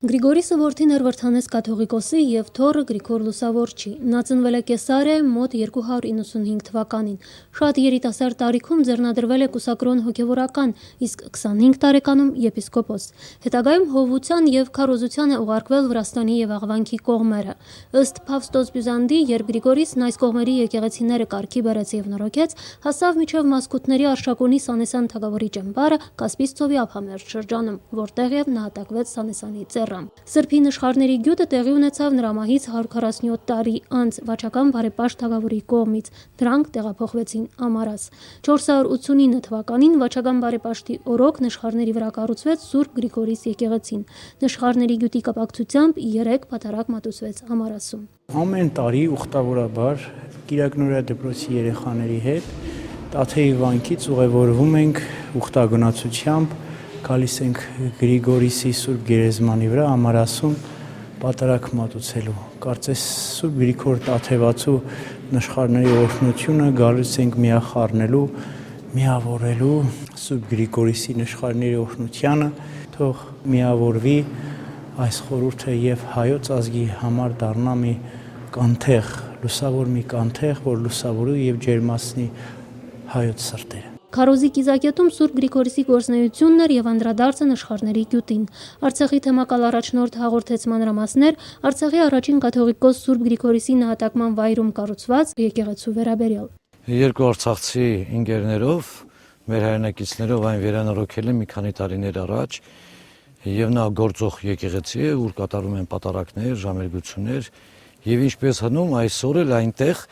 Գրիգորիսը որդին էր Վրթանես կաթողիկոսի և թոռը Գրիգոր Լուսավորչի։ Նա ծնվել է Կեսարիայում մոտ 295 թվականին։ Շատ երիտասարդ տարիքում ձեռնադրվել է կուսակրոն հոգևորական, իսկ 25 տարեկանում եպիսկոպոս։ Հետագայում հովվության և քարոզության է ուղարկվել Վրաստանի և Աղվանքի կողմերը։ Ըստ Փավստոս Բյուզանդի, երբ Գրիգորիսն այս կողմերի եկեղեցիները կարգի բերեց և նորոգեց, հասավ մինչև Մասկուտների Արշակունի Սանեսան թագավորի ճամբարը Կասպից ծովի ափամերձ շրջանում, որտեղ և նահատակվեց Սանեսանի ծեռ։ Սրբի նշխարների գյուտը տեղի ունեցավ նրա մահից 147 տարի անց վաճական բարեպաշտ թագավորի կողմից։ Դրանք տեղափոխվեցին Ամարաս։ 489 թվականին վաճական բարեպաշտի օրոք նշխարների վրա կառուցվեց Սուրբ Գրիգորիս եկեղեցին։ Նշխարների գյուտի կապակցությամբ 3 պատարագ մատուցվեց Ամարասում։ Ամեն տարի ուխտավորաբար Կիրակնորիա դպրոցի երեխաների հետ Տաթեի վանքից ուղևորվում ենք ուխտագնացությամբ, գալիս ենք Գրիգորիսի Սուրբ Գերեզմանի վրա Ամարասում պատարագ մատուցելու։ Կարծես Սուրբ Գրիգոր Տաթևացու նշխարների օրհնությունը գալիս ենք միախառնելու, միավորելու Սուրբ Գրիգորիսի նշխարների օրհնությանը, թող միավորվի այս խորհուրդը եւ հայոց ազգի համար դառնա մի կանթեղ, լուսավոր մի կանթեղ, որ լուսավորի եւ ջերմացնի հայոց սրտերը։ Քարոզի կիզակետում Սուրբ Գրիգորիսի գործունեությունն էր եւ անդրադարձը նշխարների գյուտին։ Արցախի թեմակալ առաջնորդ հաղորդեց մանրամասներ Արցախի առաջին կաթողիկոս Սուրբ Գրիգորիսի նահատակման վայրում կառուցված եկեղեցու վերաբերյալ։ Երկու արցախցի ընկերներով, մեր հայրենակիցներով այն վերանորոգել են մի քանի տարիներ առաջ եւ նա գործող եկեղեցի է, ուր կատարում են պատարակներ, ժամերգություններ եւ ինչպես հնում այսօր էլ այնտեղ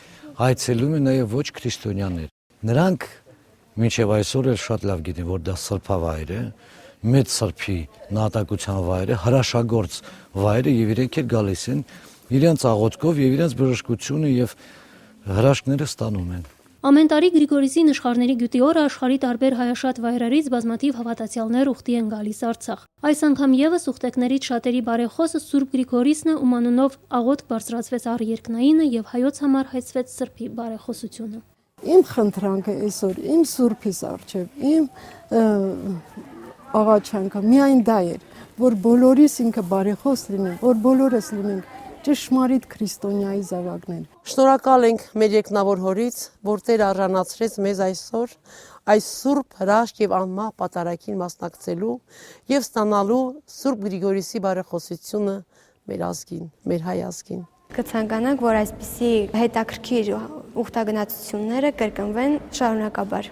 այցելում են նաեւ ոչ քրիստոնյաներ։ Նրանք մինչև այսօր էլ շատ լավ գիտեն, որ դա սրբավայր է, մեծ սրբի նահատակության վայր է, հրաշագործ վայր է եւ իրենք էլ գալիս են իրենց աղոթքով եւ իրենց բժշկությունը եւ հրաշքները ստանում են։ Ամեն տարի Գրիգորիսի նշխարների գյուտի օրը աշխարհի տարբեր հայաշատ վայրերից բազմաթիվ հավատացյալներ ուխտի են գալիս Արցախ։ Այս անգամ եւս ուխտեկներից շատերի բարեխոսը Սուրբ Գրիգորիսն է, ում անունով աղոթք բարձրացվեց առ երկնայինը եւ հայոց համար հայցվեց սրբի բարեխոսությունը։ Իմ խնդրանքը այսօր իմ Սուրբիս առջև, իմ աղաչանքը միայն դա էր, որ բոլորիս ինքը բարեխոս լինի, որ բոլորս լինենք ճշմարիտ քրիստոնյայի զավակներ։ Շնորհակալ ենք մեր երկնավոր հորից, որ Տեր արժանացրեց մեզ այսօր այս Սուրբ հրաշք եւ անմահ պատարագին մասնակցելու եւ ստանալու Սուրբ Գրիգորիսի բարեխոսությունը մեր ազգին, մեր հայ ազգին։ Կցանկանանք, որ այսպիսի հետաքրքիր ուխտագնացությունները կրկնվեն շարունակաբար։